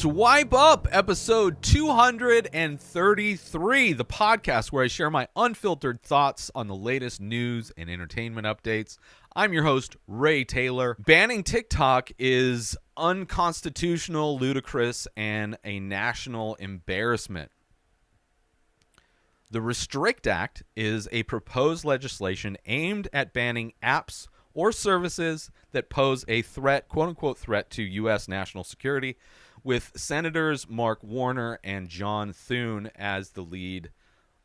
Swipe Up, episode 233, the podcast where I share my unfiltered thoughts on the latest news and entertainment updates. I'm your host, Ray Taylor. Banning TikTok is unconstitutional, ludicrous, and a national embarrassment. The Restrict Act is a proposed legislation aimed at banning apps or services that pose a threat, quote-unquote threat, to U.S. national security, with Senators Mark Warner and John Thune as the lead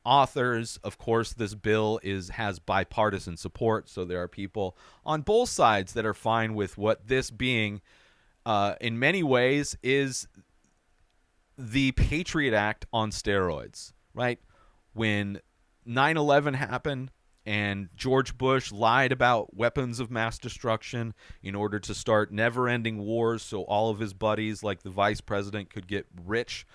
authors. Of course, this bill has bipartisan support, so there are people on both sides that are fine with what this being, in many ways, is the Patriot Act on steroids, right? When 9/11 happened, and George Bush lied about weapons of mass destruction in order to start never-ending wars so all of his buddies, like the vice president, could get rich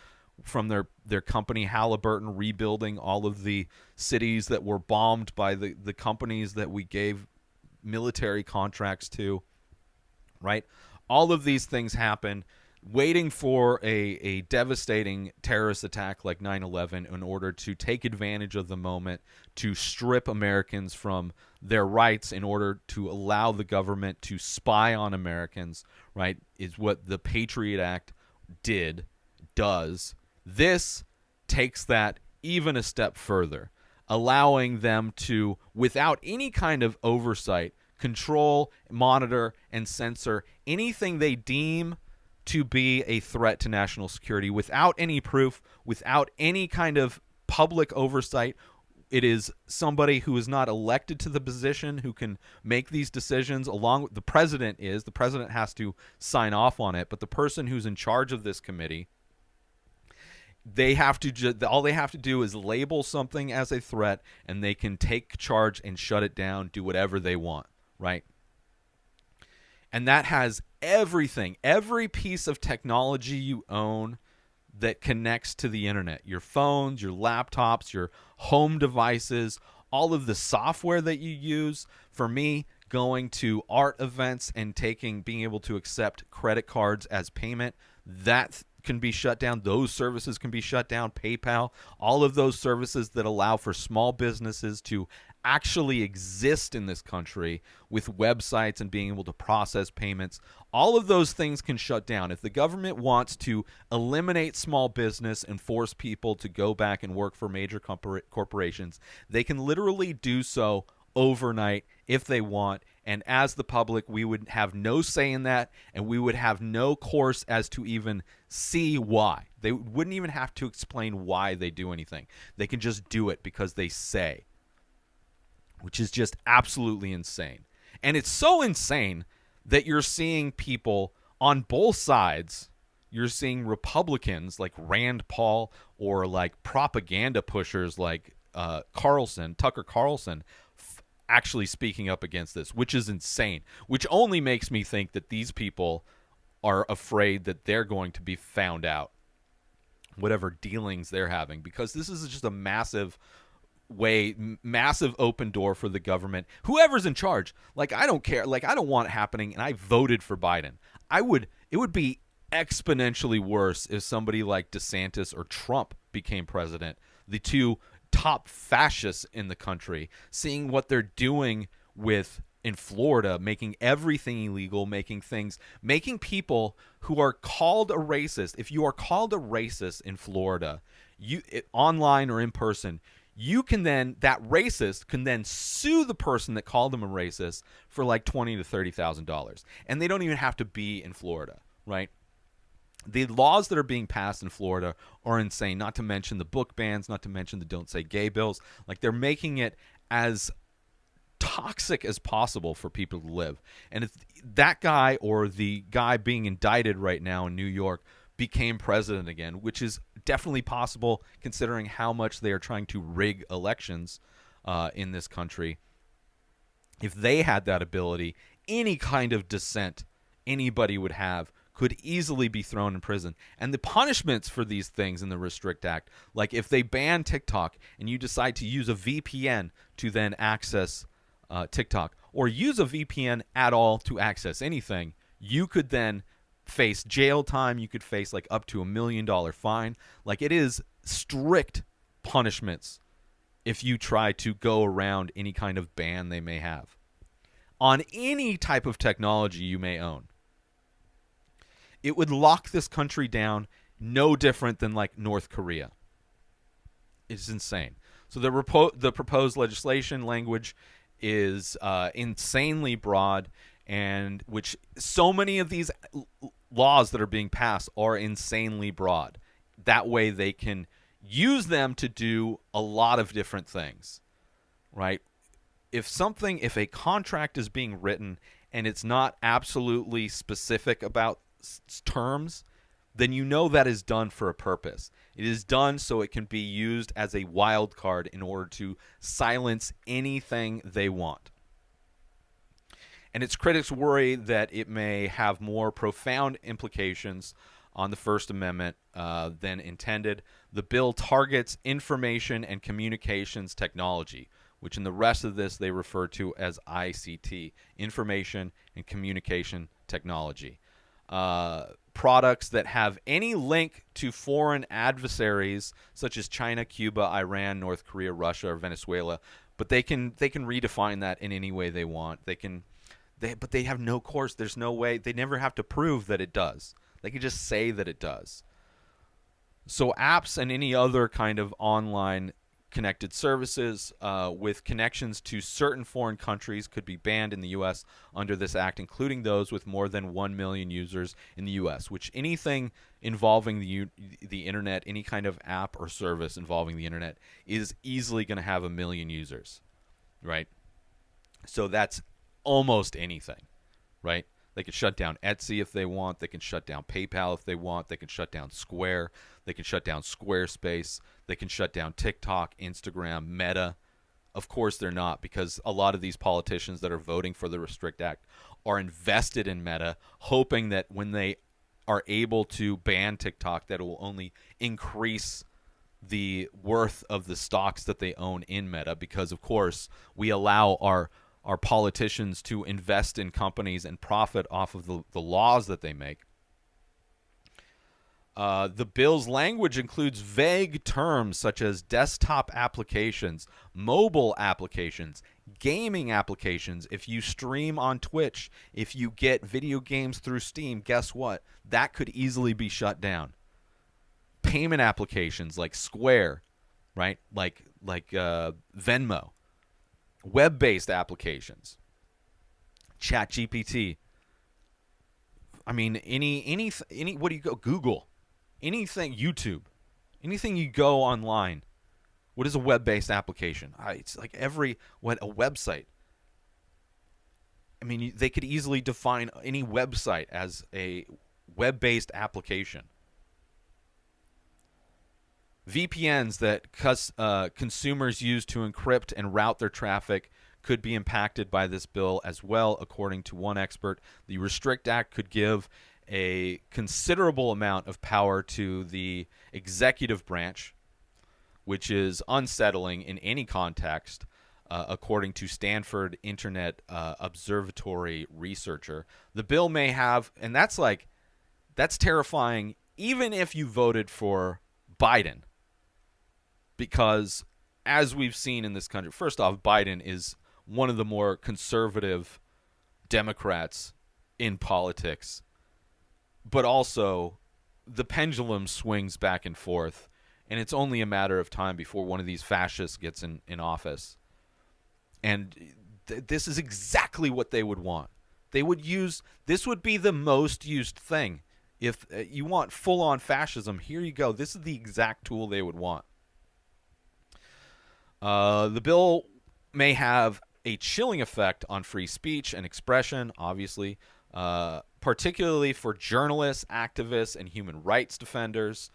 from their company Halliburton rebuilding all of the cities that were bombed by the companies that we gave military contracts to, right? All of these things happen waiting for a devastating terrorist attack like 9/11 in order to take advantage of the moment to strip Americans from their rights in order to allow the government to spy on Americans, right, is what the Patriot Act does. This takes that even a step further, allowing them to, without any kind of oversight, control, monitor, and censor anything they deem to be a threat to national security without any proof, without any kind of public oversight. It is somebody who is not elected to the position who can make these decisions, along with the president is. The president has to sign off on it, but the person who's in charge of this committee, they have to all they have to do is label something as a threat, and they can take charge and shut it down, do whatever they want, right? And that has everything, every piece of technology you own that connects to the internet, your phones, your laptops, your home devices, all of the software that you use. For me, going to art events and being able to accept credit cards as payment, that can be shut down. Those services can be shut down. PayPal, all of those services that allow for small businesses to actually exist in this country with websites and being able to process payments, all of those things can shut down. If the government wants to eliminate small business and force people to go back and work for major corporations, they can literally do so overnight if they want. And as the public, we would have no say in that, and we would have no course as to even see why. They wouldn't even have to explain why they do anything. They can just do it because they say, which is just absolutely insane. And it's so insane that you're seeing people on both sides. You're seeing Republicans like Rand Paul or like propaganda pushers like Tucker Carlson, actually speaking up against this, which is insane, which only makes me think that these people are afraid that they're going to be found out, whatever dealings they're having, because this is just a massive open door for the government. Whoever's in charge, like, I don't care, like, I don't want it happening, and I voted for Biden. It would be exponentially worse if somebody like DeSantis or Trump became president, the two top fascists in the country, seeing what they're doing in Florida, making everything illegal, making people who are called a racist. If you are called a racist in Florida, online or in person, that racist can then sue the person that called them a racist for like $20,000 to $30,000, and they don't even have to be in Florida, right? The laws that are being passed in Florida are insane, not to mention the book bans, not to mention the Don't Say Gay bills. Like, they're making it as toxic as possible for people to live. And if that guy or the guy being indicted right now in New York became president again, which is definitely possible considering how much they are trying to rig elections in this country, if they had that ability, any kind of dissent anybody would have could easily be thrown in prison. And the punishments for these things in the Restrict Act, like if they ban TikTok and you decide to use a VPN to then access TikTok, or use a VPN at all to access anything, you could then face jail time. You could face like up to $1 million fine. Like, it is strict punishments if you try to go around any kind of ban they may have on any type of technology you may own. It would lock this country down no different than like North Korea. It's insane. So the proposed legislation language is insanely broad, and which so many of these laws that are being passed are insanely broad. That way they can use them to do a lot of different things, right? If a contract is being written and it's not absolutely specific about terms, then you know that is done for a purpose. It is done so it can be used as a wild card in order to silence anything they want. And its critics worry that it may have more profound implications on the First Amendment than intended. The bill targets information and communications technology, which in the rest of this they refer to as ICT, information and communication technology. Products that have any link to foreign adversaries such as China, Cuba, Iran, North Korea, Russia, or Venezuela, but they can redefine that in any way they want. But they have no course. There's no way. They never have to prove that it does. They can just say that it does. So apps and any other kind of online connected services with connections to certain foreign countries could be banned in the U.S. under this act, including those with more than 1 million users in the U.S., which anything involving the internet, any kind of app or service involving the internet, is easily going to have 1 million users, right? So that's almost anything, right? They can shut down Etsy if they want. They can shut down PayPal if they want. They can shut down Square. They can shut down Squarespace. They can shut down TikTok, Instagram, Meta. Of course they're not, because a lot of these politicians that are voting for the Restrict Act are invested in Meta, hoping that when they are able to ban TikTok, that it will only increase the worth of the stocks that they own in Meta, because, of course, we allow our politicians to invest in companies and profit off of the laws that they make. The bill's language includes vague terms such as desktop applications, mobile applications, gaming applications. If you stream on Twitch, if you get video games through Steam, guess what? That could easily be shut down. Payment applications like Square, right? Like Venmo. Web-based applications. ChatGPT. I mean, any what do you go? Google. Anything, YouTube, anything you go online, what is a web-based application? It's like a website. I mean, they could easily define any website as a web-based application. VPNs that consumers use to encrypt and route their traffic could be impacted by this bill as well, according to one expert. The Restrict Act could give a considerable amount of power to the executive branch, which is unsettling in any context, according to Stanford Internet Observatory researcher. The bill may have, and that's terrifying, even if you voted for Biden, because as we've seen in this country, first off, Biden is one of the more conservative Democrats in politics. But also, the pendulum swings back and forth, and it's only a matter of time before one of these fascists gets in office. And this is exactly what they would want. This would be the most used thing. If you want full-on fascism, here you go. This is the exact tool they would want. The bill may have a chilling effect on free speech and expression, obviously, particularly for journalists, activists, and human rights defenders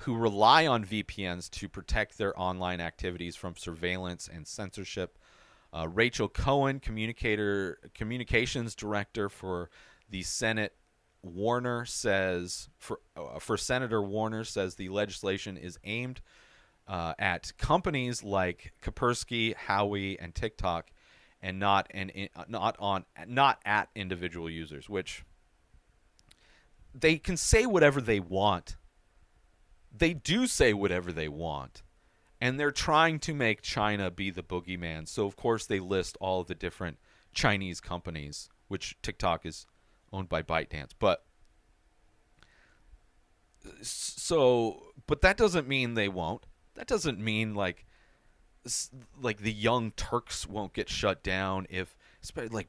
who rely on VPNs to protect their online activities from surveillance and censorship. Rachel Cohen, communications director for the Senate, for Senator Warner, says the legislation is aimed at companies like Kaspersky, Huawei, and TikTok, and not at individual users, which they can say whatever they want. They do say whatever they want. And they're trying to make China be the boogeyman. So, of course, they list all of the different Chinese companies, which TikTok is owned by ByteDance. But that doesn't mean they won't. That doesn't mean like the Young Turks won't get shut down if, like,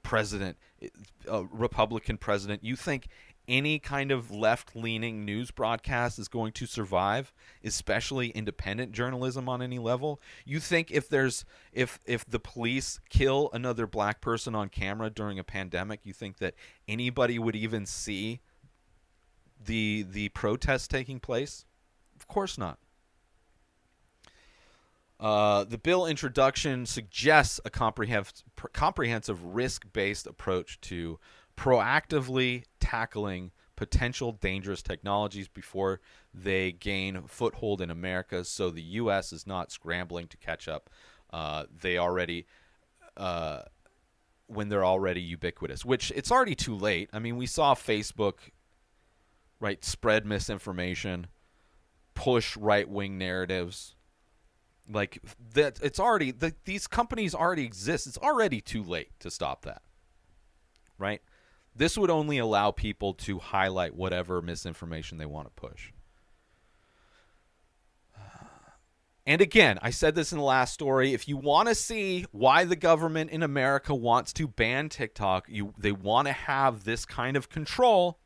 a Republican president. You think any kind of left-leaning news broadcast is going to survive, especially independent journalism on any level? You think if the police kill another black person on camera during a pandemic, you think that anybody would even see the protests taking place? Of course not. The bill introduction suggests a comprehensive risk-based approach to proactively tackling potential dangerous technologies before they gain foothold in America, so the U.S. is not scrambling to catch up. When they're already ubiquitous, which it's already too late. I mean, we saw Facebook, right, spread misinformation, push right-wing narratives. Like that, it's already these companies already exist. It's already too late to stop that, right? This would only allow people to highlight whatever misinformation they want to push. And again, I said this in the last story. If you want to see why the government in America wants to ban TikTok, they want to have this kind of control.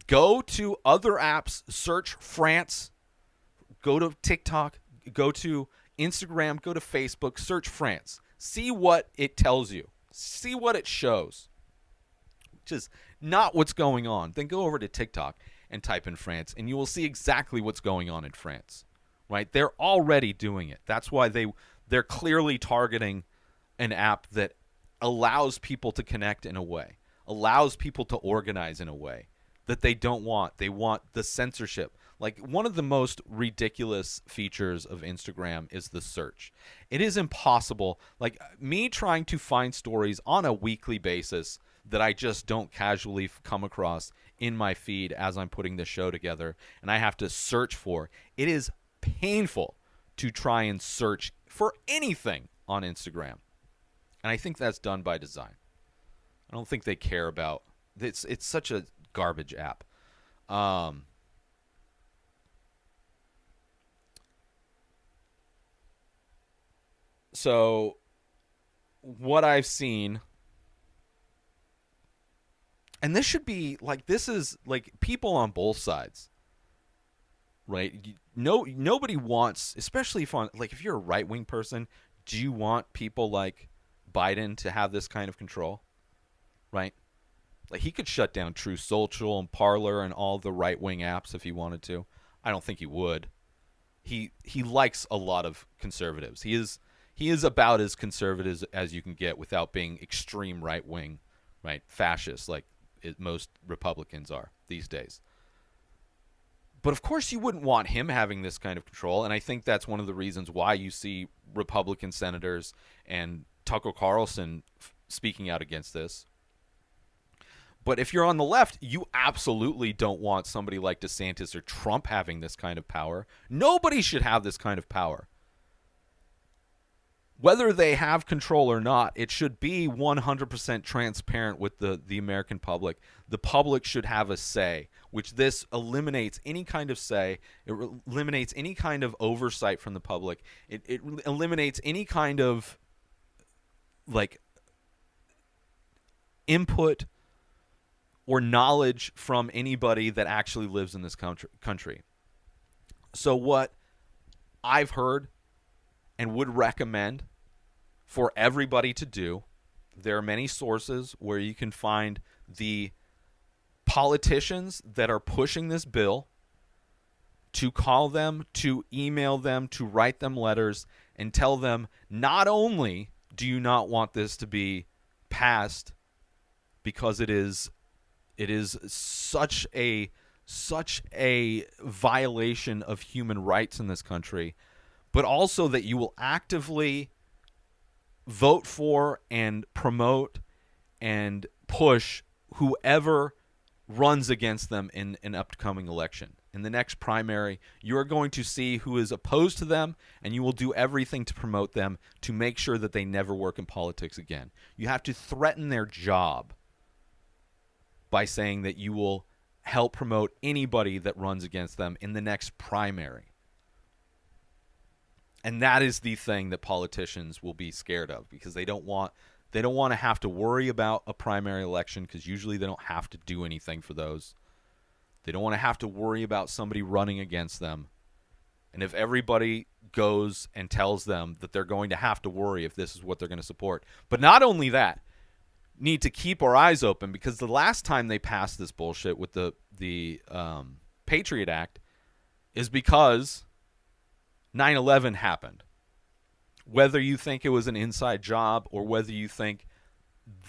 Go to other apps, search France. Go to TikTok, go to Instagram, go to Facebook, search France. See what it tells you. See what it shows, which is not what's going on. Then go over to TikTok and type in France, and you will see exactly what's going on in France, right? They're already doing it. That's why they're clearly targeting an app that allows people to connect in a way, allows people to organize in a way that they don't want. They want the censorship. Like, one of the most ridiculous features of Instagram is the search. It is impossible. Like, me trying to find stories on a weekly basis that I just don't casually come across in my feed as I'm putting the show together, and I have to search for. It is painful to try and search for anything on Instagram. And I think that's done by design. I don't think they care about it's such a garbage app. So what I've seen, and this should be like, this is like people on both sides, right? Nobody wants, especially if you're a right-wing person, do you want people like Biden to have this kind of control, right? Like, he could shut down True Social and Parler and all the right-wing apps if he wanted to. I don't think he would. He likes a lot of conservatives. He is about as conservative as you can get without being extreme right-wing, right? Fascist, like most Republicans are these days. But of course you wouldn't want him having this kind of control, and I think that's one of the reasons why you see Republican senators and Tucker Carlson speaking out against this. But if you're on the left, you absolutely don't want somebody like DeSantis or Trump having this kind of power. Nobody should have this kind of power. Whether they have control or not, it should be 100% transparent with the American public. The public should have a say, which this eliminates any kind of say. It eliminates any kind of oversight from the public. It eliminates any kind of like input or knowledge from anybody that actually lives in this country. So what I've heard and would recommend for everybody to do, there are many sources where you can find the politicians that are pushing this bill, to call them, to email them, to write them letters and tell them, not only do you not want this to be passed because it is such a violation of human rights in this country, but also that you will actively vote for and promote and push whoever runs against them in an upcoming election. In the next primary, you are going to see who is opposed to them, and you will do everything to promote them to make sure that they never work in politics again. You have to threaten their job by saying that you will help promote anybody that runs against them in the next primary. And that is the thing that politicians will be scared of, because they don't want to have to worry about a primary election, because usually they don't have to do anything for those. They don't want to have to worry about somebody running against them. And if everybody goes and tells them that they're going to have to worry if this is what they're going to support. But not only that, need to keep our eyes open, because the last time they passed this bullshit with the Patriot Act is because 9/11 happened. Whether you think it was an inside job or whether you think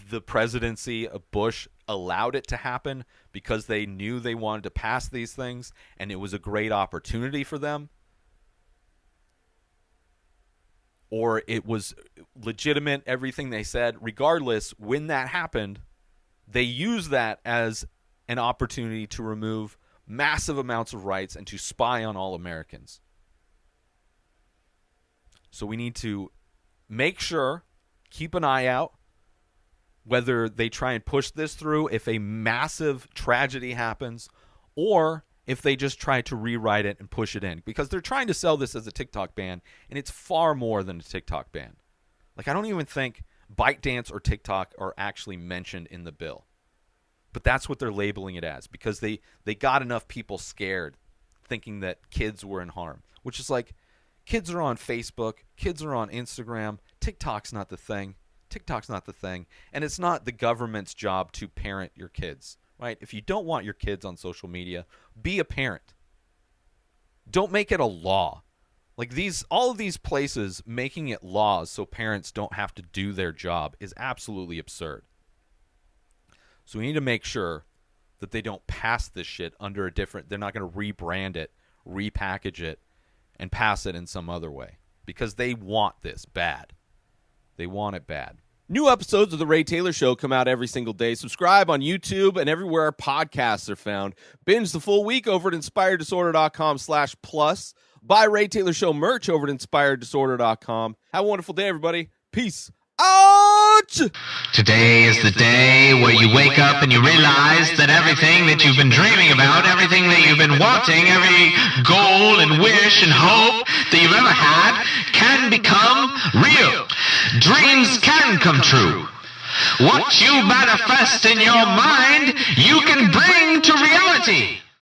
the presidency of Bush allowed it to happen because they knew they wanted to pass these things and it was a great opportunity for them, or it was legitimate, everything they said, regardless, when that happened, they used that as an opportunity to remove massive amounts of rights and to spy on all Americans. So we need to make sure, keep an eye out, whether they try and push this through if a massive tragedy happens, or if they just try to rewrite it and push it in. Because they're trying to sell this as a TikTok ban, and it's far more than a TikTok ban. Like, I don't even think ByteDance or TikTok are actually mentioned in the bill. But that's what they're labeling it as, because they got enough people scared thinking that kids were in harm. Which is like, kids are on Facebook, kids are on Instagram, TikTok's not the thing. TikTok's not the thing. And it's not the government's job to parent your kids, right? If you don't want your kids on social media, be a parent. Don't make it a law. Like all of these places making it laws so parents don't have to do their job is absolutely absurd. So we need to make sure that they don't pass this shit under a different, they're not going to rebrand it, repackage it, and pass it in some other way. Because they want this bad. They want it bad. New episodes of The Ray Taylor Show come out every single day. Subscribe on YouTube and everywhere our podcasts are found. Binge the full week over at InspiredDisorder.com/plus. Buy Ray Taylor Show merch over at InspiredDisorder.com. Have a wonderful day, everybody. Peace out! Today is the day where you wake up and you realize that everything that you've been dreaming about, everything that you've been wanting, every goal and wish and hope that you've ever had can become real. Dreams can come true. What you manifest in your mind, you can bring to reality.